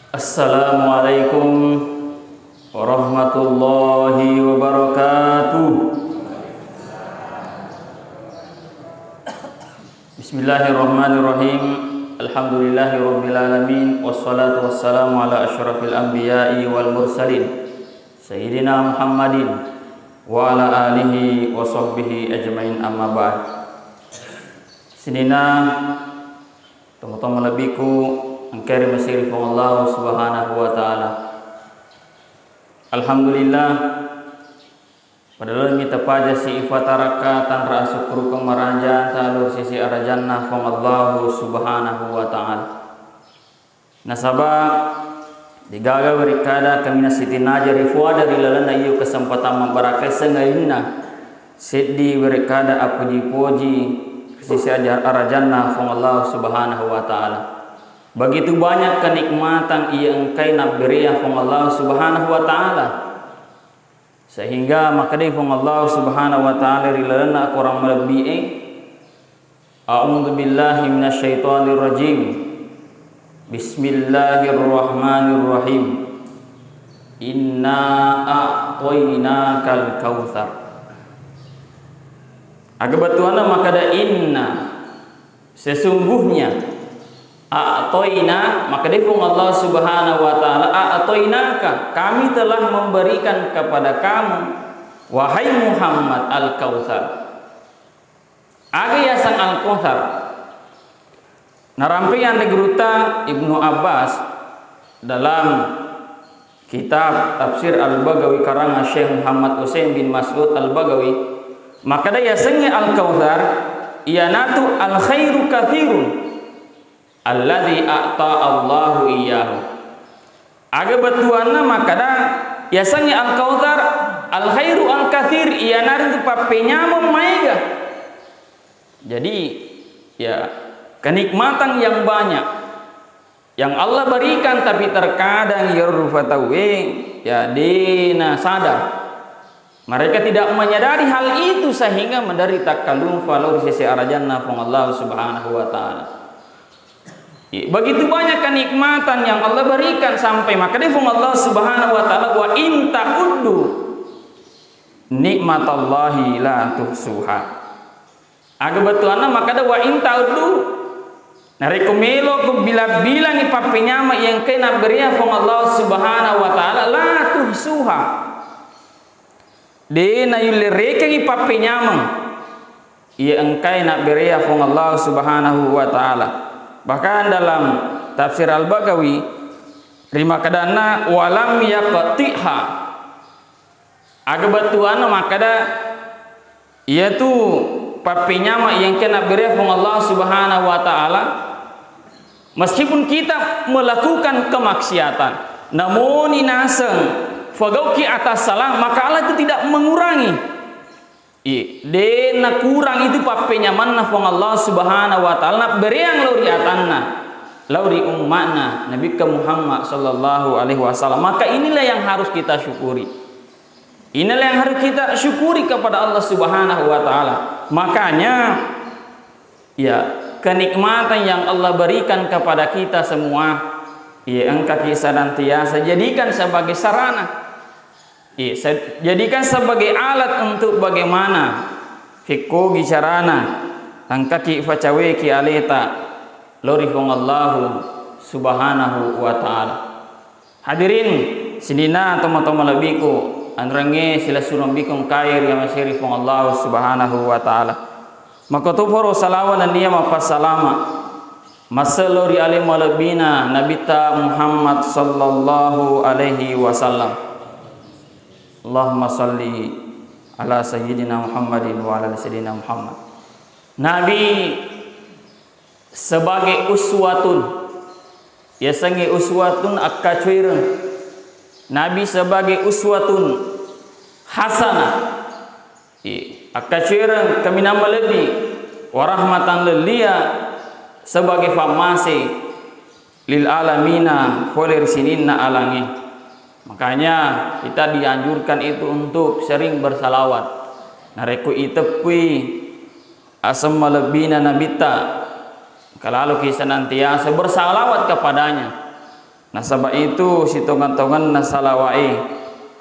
Assalamualaikum warahmatullahi wabarakatuh. Bismillahirrahmanirrahim. Alhamdulillahirabbil alamin wassalatu wassalamu ala asyrafil anbiya'i wal mursalin sayyidina Muhammadin wa ala alihi wa sahbihi ajmain, amma ba'd. Sinina teman-teman lebihku angkari masih Allah subhanahu wa ta'ala. Alhamdulillah padahal kita pada si ifataraka tan rasu kurukang maraja talur sisi arajannah from Allah subhanahu wa ta'ala. Nasabah digaga berikada kami nasitin aja rifuah dari lalana iyo kesempatan membarakai sengaina sedih berikada aku dipuji sisi arajannah from Allah subhanahu wa ta'ala. Begitu banyak kenikmatan yang engkai nak beri from Allah subhanahu wa ta'ala, sehingga maka dari from Allah subhanahu wa ta'ala rilana kurang melebihi. A'udzu billahi minasyaitonir rajim. Bismillahirrahmanirrahim. Inna a'tainakal kautsar. Aga batuana maka ada inna, sesungguhnya a'toina, maka difung Allah subhanahu wa ta'ala, a'toinaka, kami telah memberikan kepada kamu wahai Muhammad al-kautsar. Aga yasan al-kautsar narampian negruta Ibnu Abbas dalam kitab tafsir al-Bagawi karangan Syekh Muhammad Utsaimin bin Mas'ud al-Bagawi, maka da yasannya al-kautsar iyanatu al-khairu katsirun alladzi a'ta Allahu iyyahu. Aga batuanna makada yasanya al-kautsar al-khairu al-katsir iyanar itu papenya maiga. Jadi ya kenikmatan yang banyak yang Allah berikan, tapi terkadang yarufatawe ya dina sadar mereka tidak menyadari hal itu sehingga menderita kalung falur sisi arajannah from Allah subhanahu wa ta'ala. Begitu banyak kenikmatan yang Allah berikan sampai maka difung Allah subhanahu wa ta'ala wa in ta'uddu nikmatallahi la tuhsuha. Aga batuana maka da wa in ta'uddu narekomelo ko bila-bila ni papinyama yang kena beriya fung Allah subhanahu wa ta'ala la tuhsuha. De na yulireke ni papinyama ia engkai nak beriya fung Allah subhanahu wa ta'ala. Bahkan dalam tafsir al-Bagawi rima kadana walam yaqtiha, aga batuana makada yaitu papinya yang kena beri from Allah subhanahu wa ta'ala. Meskipun kita melakukan kemaksiatan namun inaseng fagauki atas salah, maka Allah itu tidak mengurangi. Dena kurang itu papinya mana from Allah subhanahu wa ta'ala beri yang lauri atanna lauri ummatna Nabi Muhammad sallallahu alaihi wasallam. Maka inilah yang harus kita syukuri, inilah yang harus kita syukuri kepada Allah subhanahu wa ta'ala. Makanya ya kenikmatan yang Allah berikan kepada kita semua ya engkau kisah dan tiasa jadikan sebagai sarana, jadikan sebagai alat untuk bagaimana fikku gicarana tangkaki facawe ki aleta lorifung Allah subhanahu wa ta'ala. Hadirin sinina teman-teman lebihku anrange sila surang bikong kair yang masyarifung Allah subhanahu wa ta'ala. Maka tuforo salawan dan niya mapasalama masalori alim malabina nabita Muhammad sallallahu alaihi wasallam. Allahumma salli ala sayyidina Muhammadin wa ala sayyidina Muhammad. Nabi sebagai uswatun, ya sangi uswatun akkacuirun. Nabi sebagai uswatun hasanah, akkacuirun kami nama lebih warahmatan lelia sebagai famasi lil alamina kholir sininna alangi. Makanya kita dianjurkan itu untuk sering bersalawat. Nareku itepui asam malebina nabita. Kalau kita senantiasa bersalawat kepadanya. Nah sabab itu si tongan-tongan nasalawai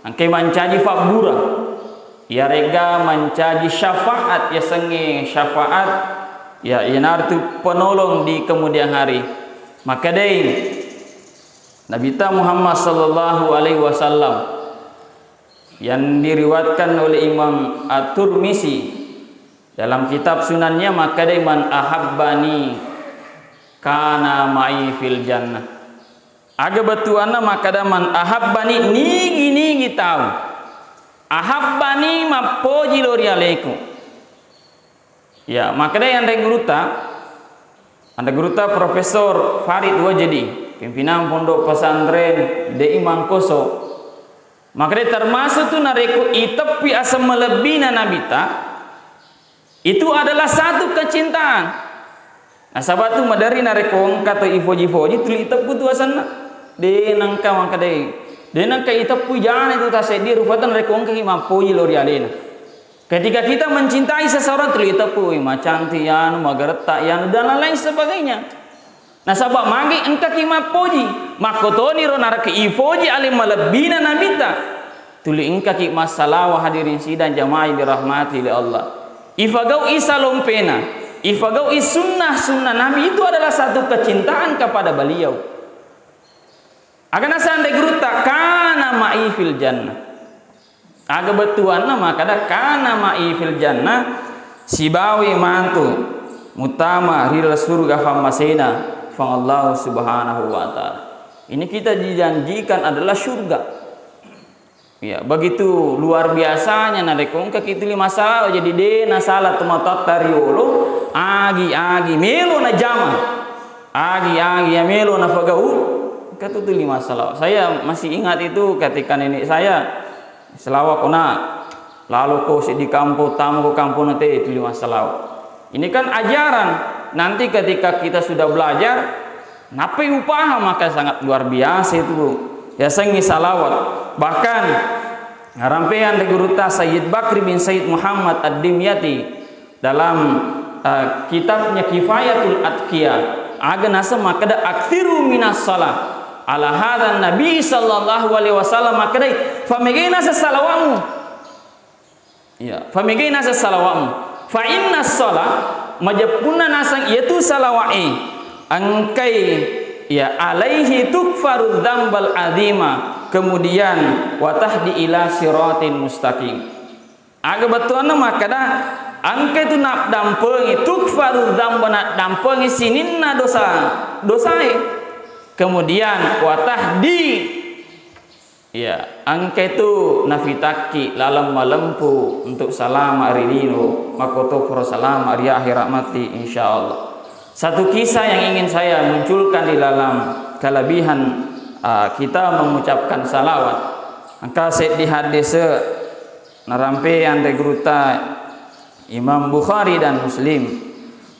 angke mancaji fakbura ya rega mancaji syafaat ya sengi syafaat ya inartu penolong di kemudian hari. Maka dei Nabi Muhammad sallallahu alaihi wasallam yang diriwayatkan oleh Imam At-Tirmizi dalam kitab sunannya, maka dei man ahabbani kana ma'i fil jannah. Aga batuana maka da man ahabbani nigi tahu. Ahabbani mapoji lori alaikum. Ya, maka da yang anda guruta Profesor Farid Wajdi, pimpinan pondok pesantren di Mangkoso. Maka dia termasuk tu nareku itepi asam melebina nabita itu adalah satu kecintaan. Nah sahabat tu madari nareku kata ifoji-foji tu itepu tu asana de nangka maka de nangka itepu jangan itu tasedi rupatan nareku ki mampuji lori alena. Ketika kita mencintai seseorang tu itepu macanti yan magareta yan dan lain sebagainya. Nah sabab magi engka ki mapoji makotoni ro naraki ifoji alim malabina nabita tuli engka ki masalah hadirin sidang jamaah dirahmati oleh Allah. Ifagau isalompena, ifagau sunnah nabi itu adalah satu kecintaan kepada beliau. Akan asande gruta kana ma'i fil jannah. Aga betuan nama kada kana ma'i fil jannah sibawi mantu mutama ril surga famasena fa Allah subhanahu wa ta'ala. Ini kita dijanjikan adalah surga. Ya, begitu luar biasanya narekong kakitili masalah jadi dena salah tumatat tariolo agi melo na jama agi ya melo na fagau katutuli masalah. Saya masih ingat itu ketika nenek saya selawat kona lalu kau di kampung tamu ke kampung nanti itu masalah. Ini kan ajaran nanti ketika kita sudah belajar nape upah maka sangat luar biasa itu ya sengi salawat. Bahkan ngarampean de guruta Sayyid Bakri bin Sayyid Muhammad Ad-Dimyati dalam kitabnya Kifayatul Atqiya aga nasa makada akthiru minas salat ala hadan Nabi sallallahu alaihi wasallam makada famegena salawamu ya famegena salawamu fa inna salat majapuna nasang yaitu salawai angkai ya alaihi tukfaru dzambal azima kemudian watahdi ila siratin mustaqim. Aga batuana makada angke tu nak dampengi tukfaru dzambana dampengi sininna dosae. Kemudian watahdi ya angke tu nafitaki lalam malempu untuk salama ridino makoto pro salama ri akhirat mati insyaallah. Satu kisah yang ingin saya munculkan di dalam kelebihan kita mengucapkan salawat. Angka set di hadis narampe ande gruta Imam Bukhari dan Muslim.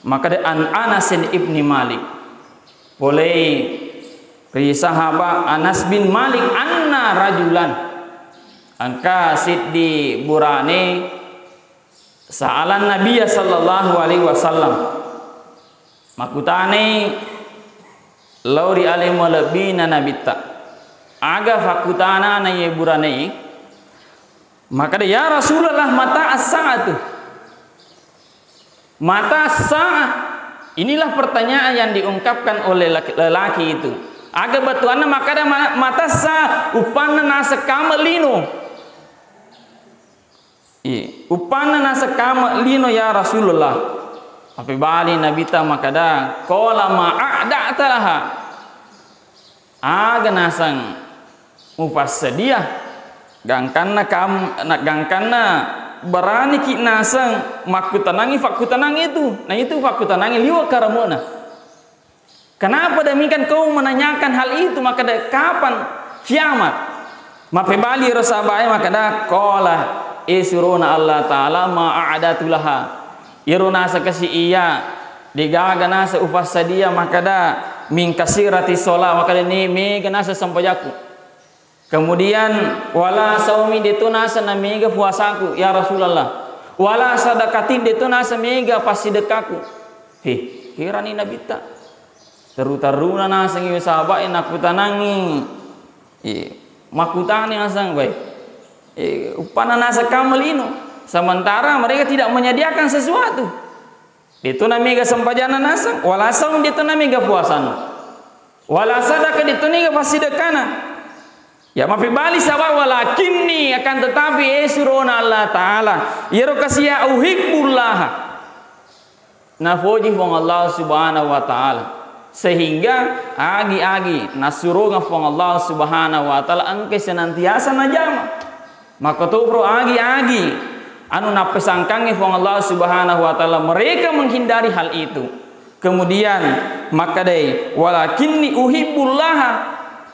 Maka de an Anas ibni Malik. Boleh dari sahabat Anas bin Malik anna rajulan. Angka set di burane sa'alan Nabi sallallahu alaihi wasallam. Makutane lauri alim lebina nabita aga fakutana na ye burane maka ya Rasulullah mata as-sa'atu mata as-sa'ah inilah pertanyaan yang diungkapkan oleh lelaki itu aga batuana maka ada mata sa upana nasa kamelino upana nasa kamelino ya Rasulullah apa bali nabita makada qala ma'ada'talaha aga nasang mufassadiyah gangkanna berani ki nasang makutanangi fakutanangi itu nah itu fakutanangi liwa karamuna. Kenapa demikian kau menanyakan hal itu makada kapan kiamat mape bali rasabai makada qala isuruna Allah taala ma'adatulaha iruna sakasi iya digaga nasa ufassadia makada min kasirati sholat makada ni mega nasa sampajaku kemudian wala saumi detunasa na mega puasaku ya Rasulullah wala sadaqatin detunasa mega pasidekaku kirani nabita Teru-teruna nasang iyo sahabat enak kutanangi. Makutani asang baik. Upana nasa kamelino. Sementara mereka tidak menyediakan sesuatu. Itu namiga sempajana nasang. Walasang itu namiga puasana. Walasadaka itu namiga pasidekana. Ya mafi bali sabab walakinni akan tetapi surona Allah Ta'ala. Yero kasih uhibbullah. Nafoji fong Allah Subhanahu wa Ta'ala. Sehingga agi-agi nasurunga fong Allah Subhanahu wa Ta'ala angke senantiasa najama. Maka tu bro agi-agi anu napesangkangi fong Allah Subhanahu wa Ta'ala mereka menghindari hal itu. Kemudian maka dai walakinni uhibbullah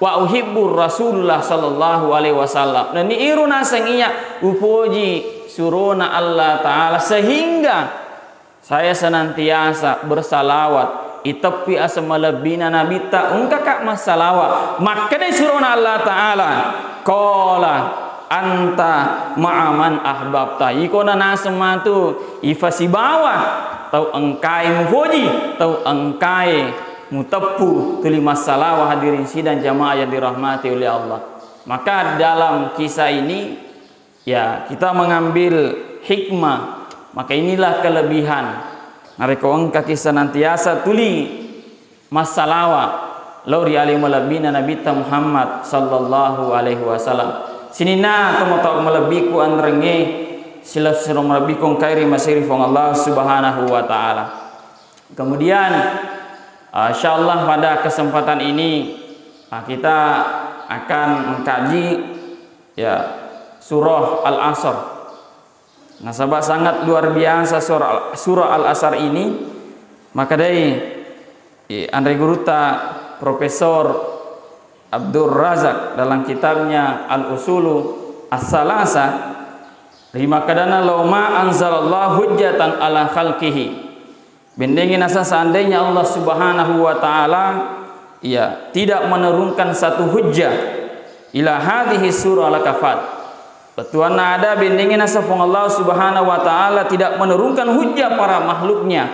wa uhibbur Rasulullah sallallahu alaihi wasallam. Dan iruna sengiya upuji suruna Allah Ta'ala sehingga saya senantiasa bersalawat itepi asamalabina nabi ta ungkakak masalawat. Maka dai suruna Allah Ta'ala qala anta ma'aman ahbabta. Ikona nasematu ifasibawa tau engkai mupuji tau engkai mutepu tuli masalah hadirin sidang jamaah yang dirahmati oleh Allah. Maka dalam kisah ini ya kita mengambil hikmah. Maka inilah kelebihan nareko engka kisah nantiasa tuli masalah lauri alim labina nabi Muhammad sallallahu alaihi wasallam. Sinina tomotok melebiku andrenge silaf sirom melebiku kairi masiri fong Allah Subhanahu wa Ta'ala. Kemudian insyaallah pada kesempatan ini kita akan mengkaji ya surah Al-Asr. Nasabah sangat luar biasa surah Al-Asr ini. Maka dari Andre Guruta Profesor Abdul Razak dalam kitabnya Al-Usulu As-Salasa rimakadana lauma anzalallahu hujjatan ala khalqihi. Bendengin asa seandainya Allah Subhanahu wa Ta'ala ya tidak menurunkan satu hujjah ila hadhihi surah lakafat. Betuana ada bendengin asa Allah Subhanahu wa Ta'ala tidak menurunkan hujjah para makhluknya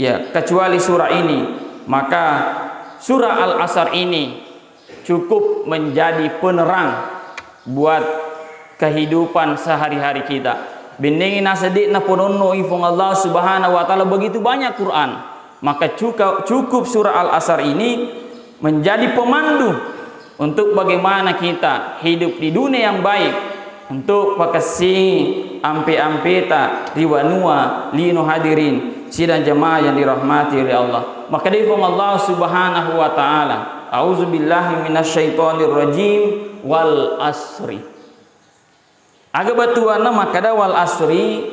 ya kecuali surah ini. Maka surah Al-Asr ini cukup menjadi penerang buat kehidupan sehari-hari kita. Bendengin asadikna ponono ifong Allah Subhanahu wa Ta'ala begitu banyak Quran. Maka cukup surah Al-Asr ini menjadi pemandu untuk bagaimana kita hidup di dunia yang baik, untuk pakasi ampe-ampeta riwanua lino hadirin sidang jamaah yang dirahmati oleh Allah. Maka ifong Allah Subhanahu wa Ta'ala auzubillahi minasyaitonir rajim wal asri. Agak batuana maka wal asri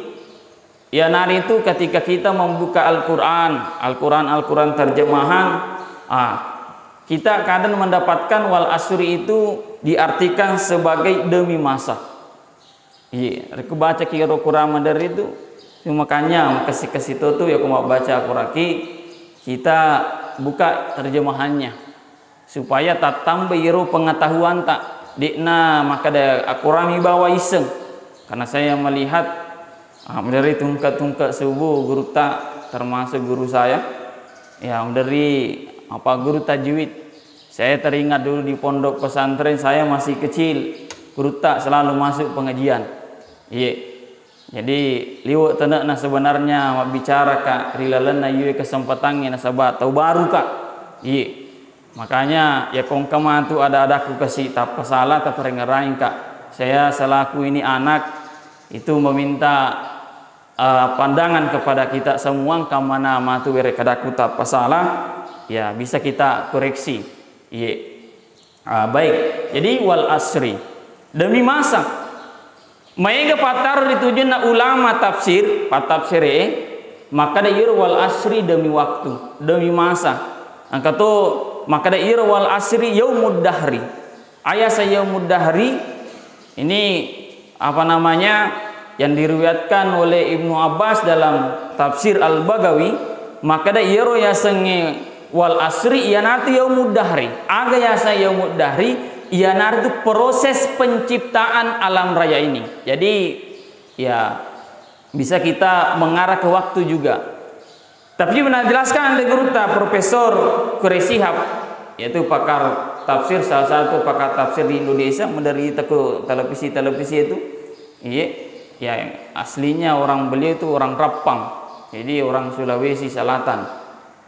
ya nari itu ketika kita membuka Al-Quran terjemahan kita kadang mendapatkan wal asri itu diartikan sebagai demi masa. Iya, aku baca kira Quran dari itu makanya kasih tuh ya aku mau baca Quran kita buka terjemahannya supaya tak tambah iru pengetahuan tak dikna maka ada akurami bawa iseng karena saya melihat dari tungkat subuh guru tak termasuk guru saya ya dari guru tajwid. Saya teringat dulu di pondok pesantren saya masih kecil guru tak selalu masuk pengajian. Iya, jadi liwat tenak nah sebenarnya bicara kak rilalan yue kesempatannya nasabah tahu baru kak. Iya. Makanya ya kongkama tu ada-adaku kasih tak salah tak perengerain kak. Saya selaku ini anak itu meminta pandangan kepada kita semua kamana matu berekadaku tak salah ya bisa kita koreksi. Iya. Baik. Jadi wal asri demi masa. Maiga patar ditujuna ulama tafsir patafsir maka da wal asri demi waktu demi masa. Angka tu maka da wal asri yaumud dahri. Ayat yaumud dahri ini apa namanya yang diriwayatkan oleh Ibnu Abbas dalam tafsir Al-Bagawi. Maka da ya senge wal asri ia nanti yaumud dahri. Aga ya yaumud dahri ia nanti proses penciptaan alam raya ini. Jadi ya bisa kita mengarah ke waktu juga. Tapi pernah jelaskan ada guruta Profesor Kuresihab, yaitu pakar tafsir, salah satu pakar tafsir di Indonesia, menderita ke televisi itu. Iya, ya aslinya orang beliau itu orang Rapang, jadi orang Sulawesi Selatan,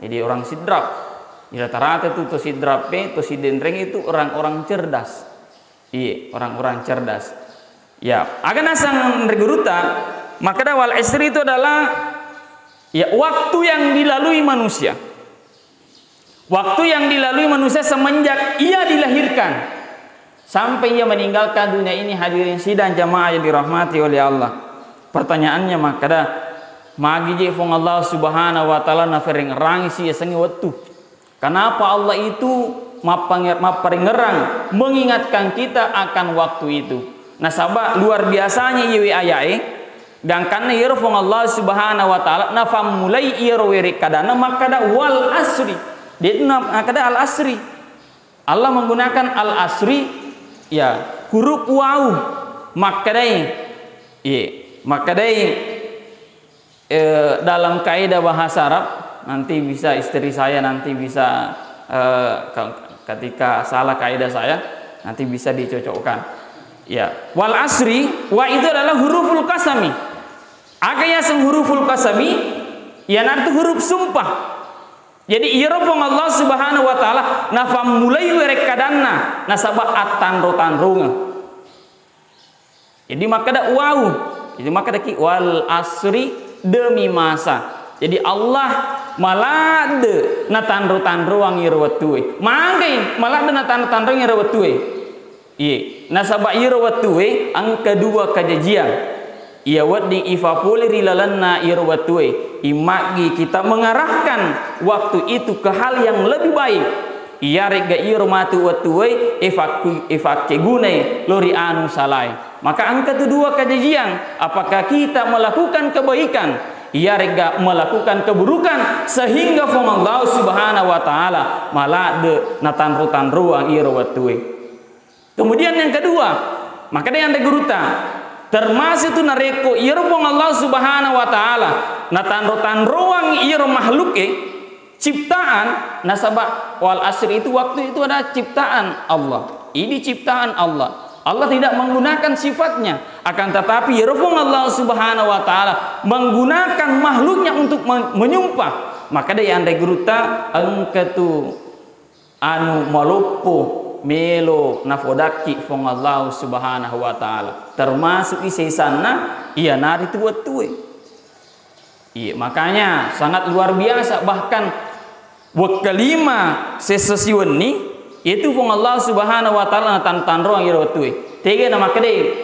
jadi orang Sidrap. Rata-rata itu Sidrap, Sidenreng itu orang-orang cerdas. Iya, orang-orang cerdas. Ya, akan asang reguruta, maka wal asri itu adalah ya waktu yang dilalui manusia. Waktu yang dilalui manusia semenjak ia dilahirkan sampai ia meninggalkan dunia ini. Hadirin sidang jamaah yang dirahmati oleh Allah. Pertanyaannya maka dah magi je fong Allah Subhanahu wa taala na fering rangi sia sengi waktu. Kenapa Allah itu maperingerang mengingatkan kita akan waktu itu. Nah sabab luar biasanya yewi ayae dan karena yero fong Allah Subhanahu wa taala na fam mulai yero weri kadana maka dah wal asri. Dia ada al-asri. Allah menggunakan al-asri ya huruf waw. Makadai dalam kaidah bahasa Arab, nanti bisa istri saya nanti bisa ketika salah kaidah saya nanti bisa dicocokkan. Ya, wal asri wa itu adalah huruful qasami. Agaknya huruful qasami ya nanti huruf sumpah. Jadi irofong Allah Subhanahu wa taala nafam mulai werek kadanna nasabah atan-rotanrunga. Jadi maka ada wow. Jadi maka ada ki wal asri demi masa. Jadi Allah malade natan-rotanruang irwatue. Mangke malade natan-rotanruang irwatue. Iya, nasabah irwatue ang kedua kajajian. Ia waddi ifapuli rilalanna irwatue. Imagi kita mengarahkan waktu itu ke hal yang lebih baik. Ia rega irmatu watue efak cegune lori anu salai. Maka angka kedua kajian, apakah kita melakukan kebaikan? Ia rega melakukan keburukan sehingga fong Allah Subhanahu wa taala malade natan ruang irwatue. Kemudian yang kedua, maka dia yang guruta termasuk itu nareko irpong Allah Subhanahu wa taala natan ruang ir makhluk ciptaan nasabah wal asri itu waktu itu ada ciptaan Allah. Ini ciptaan Allah. Allah tidak menggunakan sifatnya, akan tetapi irpong Allah Subhanahu wa taala menggunakan makhluknya untuk menyumpah. Maka dia yang guruta angkatu anu malupo melo nafodaki fong Allah Subhanahu wa taala termasuk isi sana ia nari tuwe. Iya, makanya sangat luar biasa, bahkan wakalima sesesiun ni itu fong Allah Subhanahu wa taala tan roang iro tuwe. Tege nama kede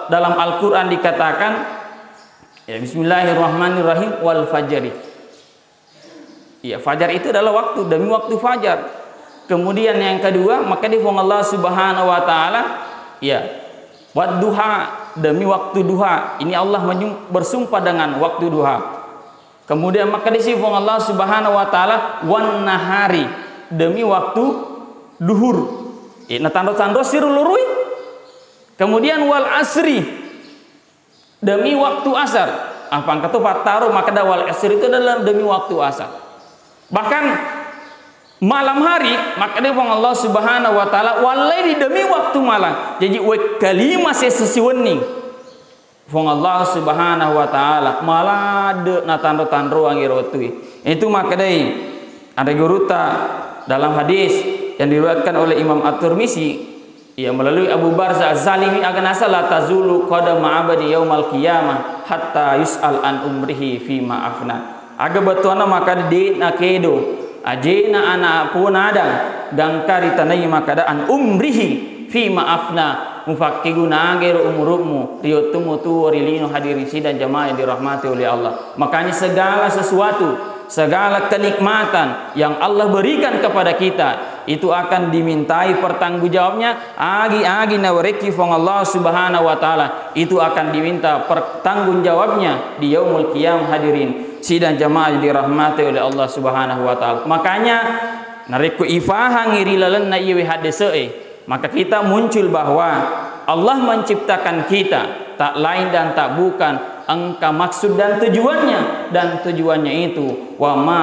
dalam Al-Qur'an dikatakan ya bismillahirrahmanirrahim wal fajri. Iya, fajar itu adalah waktu demi waktu fajar. Kemudian yang kedua, maka di Allah Subhanahu wa taala ya wadduha demi waktu duha. Ini Allah bersumpah dengan waktu duha. Kemudian maka di sini Allah Subhanahu wa taala wan nahari demi waktu duhur. Nah tanda-tanda sirulurui. Kemudian wal asri demi waktu asar. Apa kata taruh maka wal asri itu adalah demi waktu asar. Bahkan malam hari maka dia Allah Subhanahu wa taala walaili demi waktu malam. Jadi kalima sesesiwening fong Allah Subhanahu wa taala malade na tando-tando angirotui. Itu maka dia ada guruta dalam hadis yang diriwayatkan oleh Imam At-Tirmizi ya melalui Abu Barza Az-Zalimi akan asal la tazulu qadama abadi yaumal qiyamah hatta yus'al an umrihi fima afna. Aga batuana maka di nakedo ajena ana pun ada gangkari tanai makadaan umrihi fi maafna mufakiguna ager umurmu riotumu tu rilino hadirin sidang jamaah yang dirahmati oleh Allah. Makanya segala sesuatu, segala kenikmatan yang Allah berikan kepada kita itu akan dimintai pertanggungjawabnya. Agi nawareki fong Allah Subhanahu wa taala itu akan diminta pertanggungjawabnya di yaumul qiyamah hadirin sidang jamaah yang dirahmati oleh Allah Subhanahu wa taala. Makanya nariku ifaha ngirilalan na ieu hadese. Maka kita muncul bahwa Allah menciptakan kita tak lain dan tak bukan engkau maksud dan tujuannya itu wa ma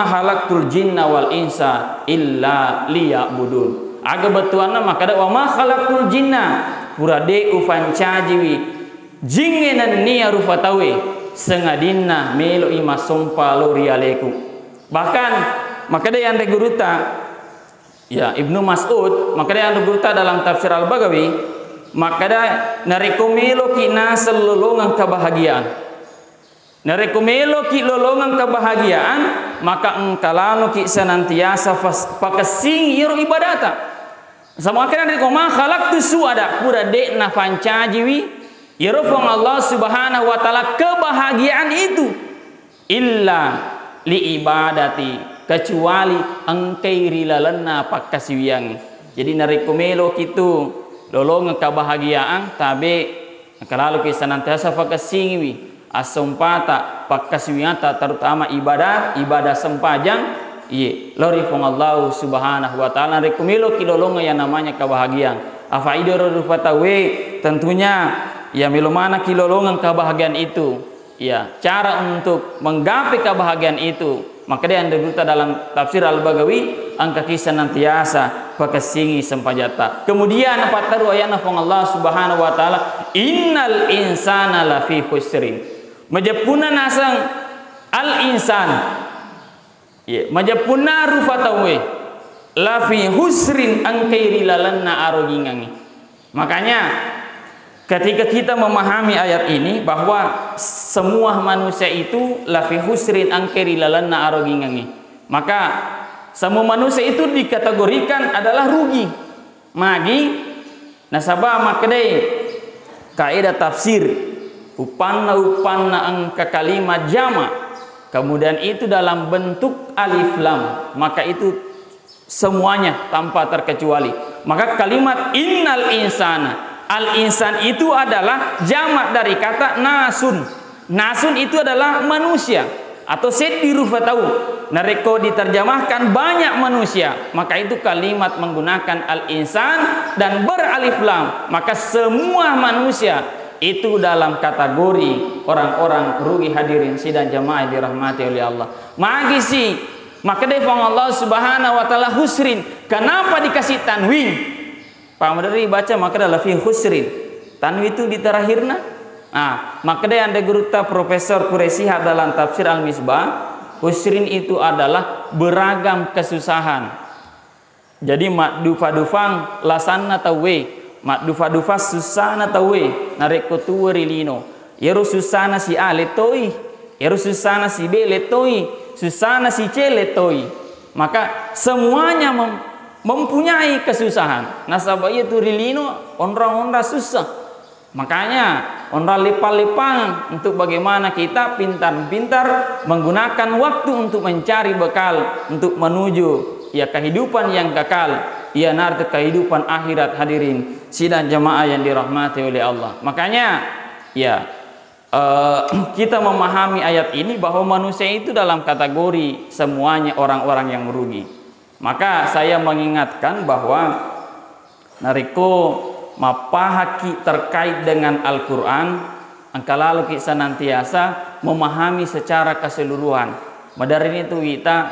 halaktul jinna wal insa illa liya'budun. Aga betuana maka da wa ma halaktul jinna purade ufancajiwi jingenan niya rufatawe sengadinna melo ima sompa lori aleku. Bahkan maka da yang guruta ya Ibnu Mas'ud maka da yang guruta dalam tafsir Al-Bagawi maka da narekomelo kina selolongan kebahagiaan. Narekomelo ki lolongan kebahagiaan maka engkalano ki senantiasa pakasing yero ibadata. Sama kena dari koma khalaqtu suada pura de na fancajiwi yero fong Allah Subhanahu wa taala kebahagiaan itu illa li ibadati kecuali engkai rilalana pakasiwiang. Jadi narekomelo kitu lolongan kebahagiaan tabe kalau ki senantiasa pakasingwi asompata pakasiwiata terutama ibadah sempajang lori fong Allah Subhanahu wa taala rekomelo kilolonga yang namanya kebahagiaan. Afa idoro rufatawe tentunya ya milomana kilolongan kebahagiaan itu. Ya, cara untuk menggapai kebahagiaan itu. Maka dia yang diberita dalam tafsir Al-Bagawi angka kisah nantiasa pakasingi sempajata. Kemudian apa taru ayatna fong Allah Subhanahu wa taala innal insana lafi khusrin. Majapuna nasang al insan ya majapuna rufatawe lafi husrin angkairi lalanna arogingangi. Makanya ketika kita memahami ayat ini bahwa semua manusia itu lafi husrin angkairi lalanna arogingangi, maka semua manusia itu dikategorikan adalah rugi magi nasabah makadai kaidah tafsir upanna angka kalimat jama kemudian itu dalam bentuk alif lam maka itu semuanya tanpa terkecuali. Maka kalimat innal insana al insan itu adalah jamak dari kata nasun. Nasun itu adalah manusia atau setiru fatau nareko diterjemahkan banyak manusia maka itu kalimat menggunakan al insan dan beralif lam maka semua manusia itu dalam kategori orang-orang rugi. Hadirin sidang jamaah dirahmati oleh Allah. Magisi maka defang Allah Subhanahu wa taala husrin. Kenapa dikasih tanwin? Pak Madari baca maka adalah fi husrin. Tanwin itu di terakhirna. Nah, maka dia anda guruta Profesor Quraisy dalam tafsir Al-Misbah, husrin itu adalah beragam kesusahan. Jadi makdufa-dufang lasanna tawe makdufa-dufa susana tawe nareko tuweri lino yero susana si a letoi yero susana si b letoi susana si c letoi maka semuanya mempunyai kesusahan. Nasabah itu rilino onra susah makanya onra lepal-lepal untuk bagaimana kita pintar-pintar menggunakan waktu untuk mencari bekal untuk menuju ya kehidupan yang kekal ya narti kehidupan akhirat. Hadirin sidang jamaah yang dirahmati oleh Allah. Makanya ya kita memahami ayat ini bahwa manusia itu dalam kategori semuanya orang-orang yang merugi. Maka saya mengingatkan bahwa nariko mapahaki terkait dengan Al-Quran angkalalu kita senantiasa memahami secara keseluruhan. Madarin itu kita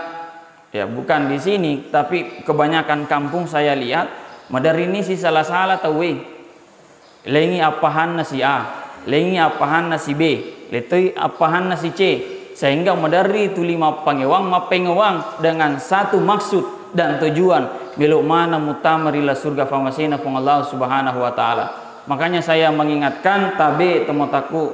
ya bukan di sini tapi kebanyakan kampung saya lihat madari ini si salah-salah tahu lengi apahan nasi A lengi apahan nasi B letoi apahan nasi C sehingga madari itu 5 pengewang dengan satu maksud dan tujuan belok mana mutamarila surga famasina fong Allah Subhanahu wa taala. Makanya saya mengingatkan tabe temotaku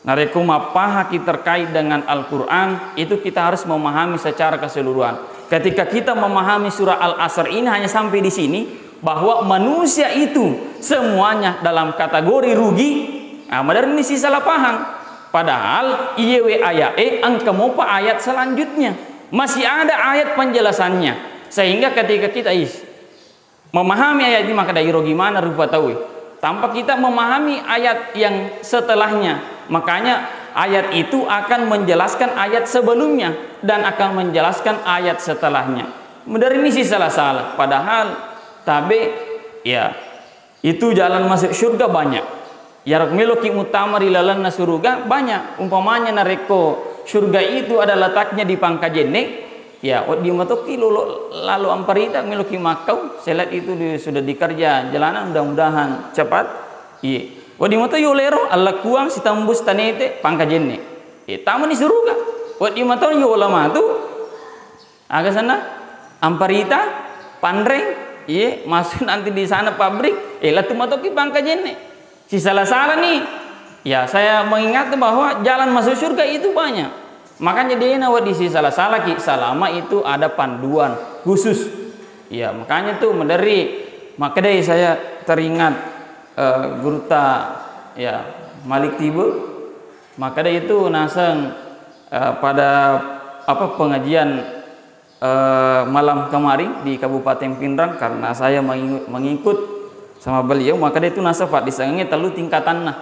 nareku mapahaki terkait dengan Al-Quran itu kita harus memahami secara keseluruhan. Ketika kita memahami surah Al-Asr ini hanya sampai di sini bahwa manusia itu semuanya dalam kategori rugi. Nah, madar ini sih salah paham. Padahal iyewe ayat angka mopa ayat selanjutnya masih ada ayat penjelasannya. Sehingga ketika kita memahami ayat ini maka dari gimana rupa tahu tanpa kita memahami ayat yang setelahnya. Makanya ayat itu akan menjelaskan ayat sebelumnya dan akan menjelaskan ayat setelahnya. Madar ini sih salah-salah. Padahal tabe ya itu jalan masuk surga banyak Ya meloki utama di lalanna surga banyak. Umpamanya nareko surga itu ada letaknya di Pangkajene. Ya, di matoki lalu amparita meloki Makau. Selat itu sudah dikerja jalanan mudah-mudahan cepat. Iya. Di mato yolero Allah kuang si tembus tanete Pangkajene. Tamu ni surga. Di mato yolama tu agak sana amparita Pandreng. Iya, masuk nanti di sana pabrik. Latu matoki Pangkajene. Si salah-salah nih. Ya, saya mengingat bahwa jalan masuk surga itu banyak. Makanya dia nawat di si salah-salah ki salama itu ada panduan khusus. Ya, makanya tuh menderi. Maka deh saya teringat guru ta ya Malik Tibu. Maka deh itu naseng pada pengajian malam kemarin di Kabupaten Pindrang karena saya mengikut sama beliau, maka dia itu nasafat disangnya telu tingkatan nah.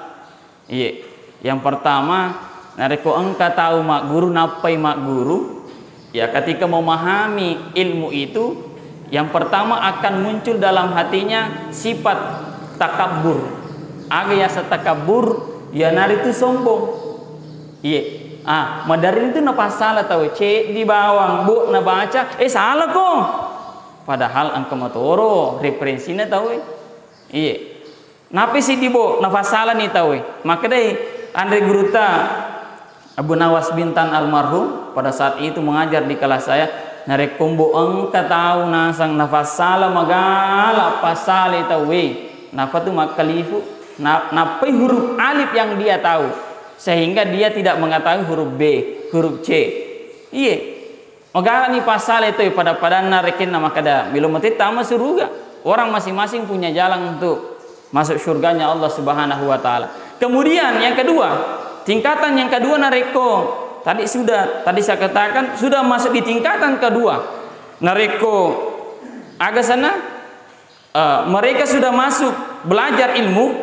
Iya. Yang pertama, nareko engka tahu mak guru napai mak guru. Ya, ketika memahami ilmu itu, yang pertama akan muncul dalam hatinya sifat takabur. Aga ya setakabur, ya nari itu sombong. Iya. Madarin itu napa salah tahu? Cek di bawang, bu na baca, salah kok. Padahal angka motoro referensinya tahu. Iya. Napi sih dibo nafas salah nih tahu. Maka deh Andre Guruta Abu Nawas Bintan almarhum pada saat itu mengajar di kelas saya. Narek kombo engka tahu nasang nafas salah magala pasale tahu. Napa tuh makalifu? Napai huruf alif yang dia tahu sehingga dia tidak mengetahui huruf B, huruf C. Iya. Magala nih pasal itu pada narekin nama kada belum mati tama surga. Orang masing-masing punya jalan untuk masuk surganya Allah Subhanahu wa taala. Kemudian yang kedua, tingkatan yang kedua nareko. Tadi saya katakan sudah masuk di tingkatan kedua. Nareko agak sana mereka sudah masuk belajar ilmu,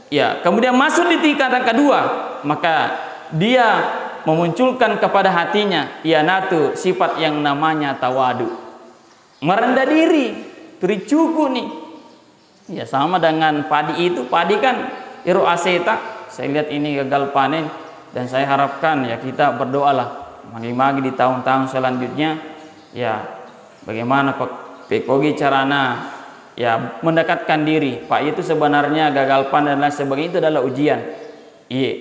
ya, kemudian masuk di tingkatan kedua, maka dia memunculkan kepada hatinya ianatu sifat yang namanya tawadu. Merendah diri. Turi cukup nih. Ya sama dengan padi itu. Padi kan iru aseta. Saya lihat ini gagal panen dan saya harapkan ya kita berdoalah magi-magi di tahun-tahun selanjutnya ya bagaimana pekogi carana ya mendekatkan diri. Pak itu sebenarnya gagal panen dan lain sebagainya itu adalah ujian. Iya.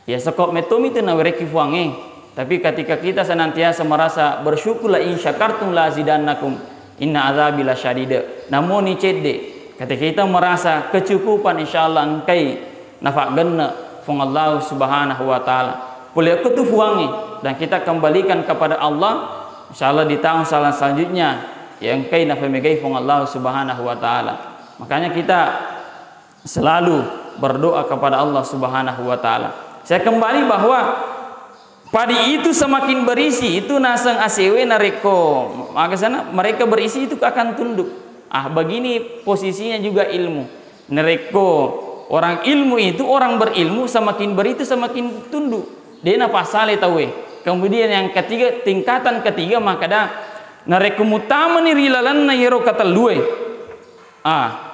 Ya sekop metom itu nawereki fuange. Tapi ketika kita senantiasa merasa bersyukurlah in syakartum la azidannakum. Inna azabi lasyadid. Namun ni cede ketika kita merasa kecukupan insyaallah engkai nafak genna fung Allah Subhanahu wa taala. Boleh aku tu fuangi dan kita kembalikan kepada Allah insyaallah di tahun selanjutnya yang engkai nafak megai fung Allah Subhanahu wa taala. Makanya kita selalu berdoa kepada Allah Subhanahu wa taala. Saya kembali bahwa padi itu semakin berisi itu nasang ACW nareko maka sana mereka berisi itu akan tunduk. Begini posisinya juga ilmu nareko orang ilmu itu orang berilmu semakin berisi semakin tunduk dia napa sale tahu. Kemudian yang ketiga tingkatan ketiga maka dah nareko mutama ni rilalan na yero kata luwe.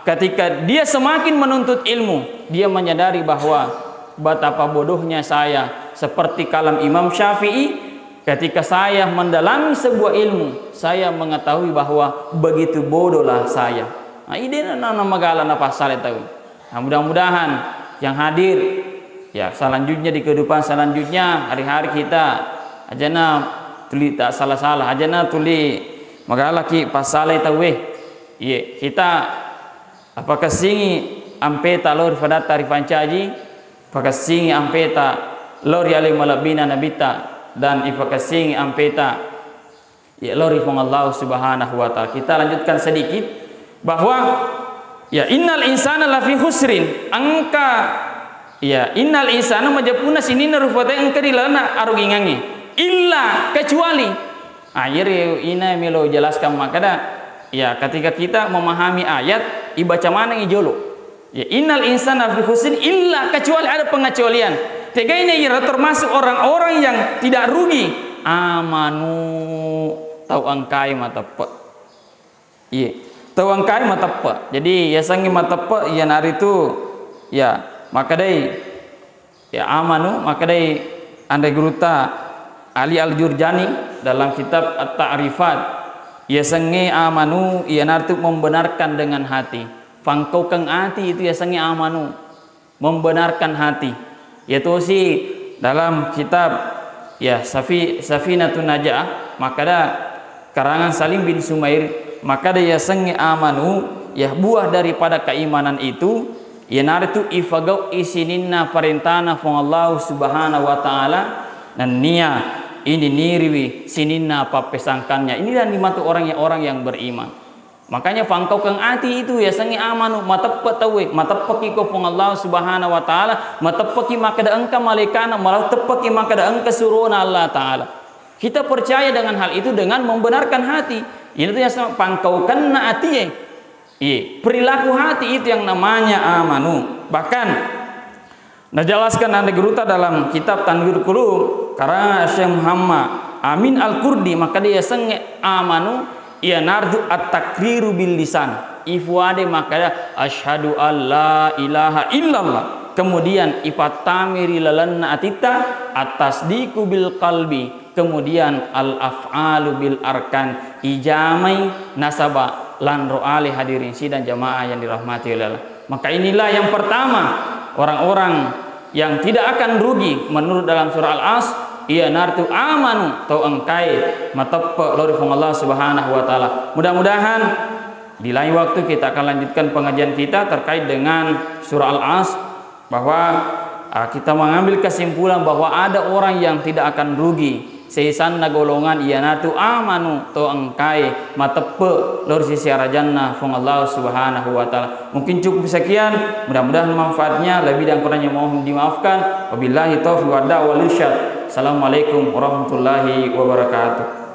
Ketika dia semakin menuntut ilmu dia menyadari bahwa betapa bodohnya saya. Seperti kalam Imam Syafi'i, ketika saya mendalami sebuah ilmu, saya mengetahui bahwa begitu bodohlah saya. Ini nama magala napa salah tahu. Mudah-mudahan yang hadir, ya selanjutnya di kehidupan selanjutnya hari-hari kita, ajana tuli tak salah-salah, ajana tuli magala ki pasale tahu. Iya kita apakah singi ampeta lor fadat tarifancaji, apakah singi ampeta lori alai malabina nabita dan ifakasing ampeta ya lori fong Allah Subhanahu wa taala. Kita lanjutkan sedikit bahwa ya innal insana lafi khusrin angka ya innal insana majapuna sini narufate angka dilana arugingangi illa kecuali air ina melo jelaskan makada ya ketika kita memahami ayat ibaca mana ijolo ya innal insana lafi khusrin illa kecuali ada pengecualian. Tegainya ia termasuk orang-orang yang tidak rugi. Amanu tahu angkai mata pe. Iya, tahu angkai mata pe. Jadi ya sangi mata pe ya nari itu ya maka dai ya amanu maka dai andai guruta Ali Al-Jurjani dalam kitab At-Ta'rifat ia senge amanu ia nartu membenarkan dengan hati. Fangkau keng hati itu ya senge amanu membenarkan hati. Yaitu si dalam kitab ya Safinatun Najah maka ada karangan Salim bin Sumair maka ada ya senge amanu ya buah daripada keimanan itu ya nartu ifagau isininna perintana from Allah Subhanahu wa taala dan nia ini niriwi sininna papesangkannya. Inilah nimatu orang yang beriman. Makanya fangkau keng ati itu ya sangi amanu matappat tawe matapaki ko pong Allah Subhanahu wa taala matapaki makada engka malaikana malah tepaki makada engka suruhna Allah taala. Kita percaya dengan hal itu dengan membenarkan hati. Ini tuh ya pangkau kena ati perilaku hati itu yang namanya amanu. Bahkan najelaskan anda geruta dalam kitab Tanwir Qulub karena Syekh Muhammad Amin Al-Kurdi maka dia senge amanu ia narju at-takriru bil lisan ifwade maka asyhadu alla ilaha illallah kemudian ipatamiri lalanna atita atasdiku bil qalbi kemudian al-af'alu bil arkan ijamai nasaba lan ro'ali hadirin sidang jamaah yang dirahmati Allah. Maka inilah yang pertama orang-orang yang tidak akan rugi menurut dalam surah Al-As ia nartu amanu tau engkai matappa lori from Allah Subhanahu wa taala. Mudah-mudahan di lain waktu kita akan lanjutkan pengajian kita terkait dengan surah Al-As bahwa kita mengambil kesimpulan bahwa ada orang yang tidak akan rugi seisanna golongan ia nartu amanu tau engkai matappa lori sisi jannah from Allah Subhanahu wa taala. Mungkin cukup sekian, mudah-mudahan manfaatnya lebih dan kurangnya mohon dimaafkan. Wabillahi taufiq wal hidayah wal irsyad. Assalamualaikum warahmatullahi wabarakatuh.